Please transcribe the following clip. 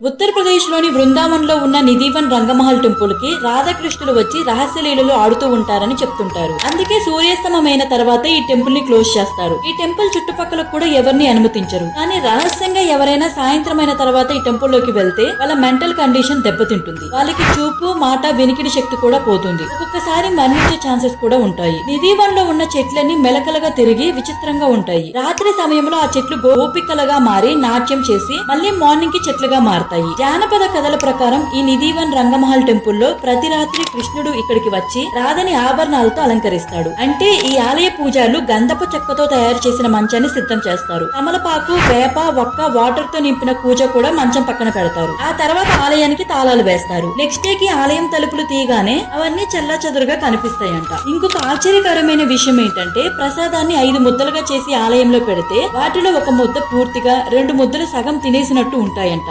ఉత్తరప్రదేశ్ లోని బృందావన్ లో ఉన్న నిధివన్ రంగమహల్ టెంపుల్ కి రాధాకృష్ణులు వచ్చి రహస్య లీలలు ఆడుతూ ఉంటారని చెప్తుంటారు. అందుకే సూర్యాస్తమమైన తర్వాత ఈ టెంపుల్ ని క్లోజ్ చేస్తారు. ఈ టెంపుల్ చుట్టుపక్కల కూడా ఎవరిని అనుమతించరు. కానీ రహస్యంగా ఎవరైనా సాయంత్రం అయిన తర్వాత ఈ టెంపుల్ లోకి వెళ్తే వాళ్ళ మెంటల్ కండిషన్ దెబ్బతింటుంది. వాళ్ళకి చూపు, మాట, వినికిడి శక్తి కూడా పోతుంది. ఒక్కొక్కసారి మరణించే ఛాన్సెస్ కూడా ఉంటాయి. నిధివన్ లో ఉన్న చెట్లన్నీ మెలకలుగా తిరిగి విచిత్రంగా ఉంటాయి. రాత్రి సమయంలో ఆ చెట్లు గోపికలుగా మారి నాట్యం చేసి మళ్ళీ మార్నింగ్ కి చెట్లుగా మారుతాయి. జానపద కథల ప్రకారం ఈ నిధివన్ రంగమహల్ టెంపుల్ లో ప్రతి రాత్రి కృష్ణుడు ఇక్కడికి వచ్చి రాధని ఆభరణాలతో అలంకరిస్తాడు. అంటే ఈ ఆలయ పూజారులు గంధపు చెక్కతో తయారు చేసిన మంచాన్ని సిద్ధం చేస్తారు. తమలపాకు, వేప, వక్క, వాటర్ తో నింపిన కూజ కూడా మంచం పక్కన పెడతారు. ఆ తర్వాత ఆలయానికి తాళాలు వేస్తారు. నెక్స్ట్ డే కి ఆలయం తలుపులు తీయగానే అవన్నీ చల్లా చెదురుగా కనిపిస్తాయంట. ఇంకొక ఆశ్చర్యకరమైన విషయం ఏంటంటే ప్రసాదాన్ని 5 ముద్దలుగా చేసి ఆలయంలో పెడితే వాటిలో ఒక ముద్ద పూర్తిగా, 2 ముద్దలు సగం తినేసినట్టు ఉంటాయంట.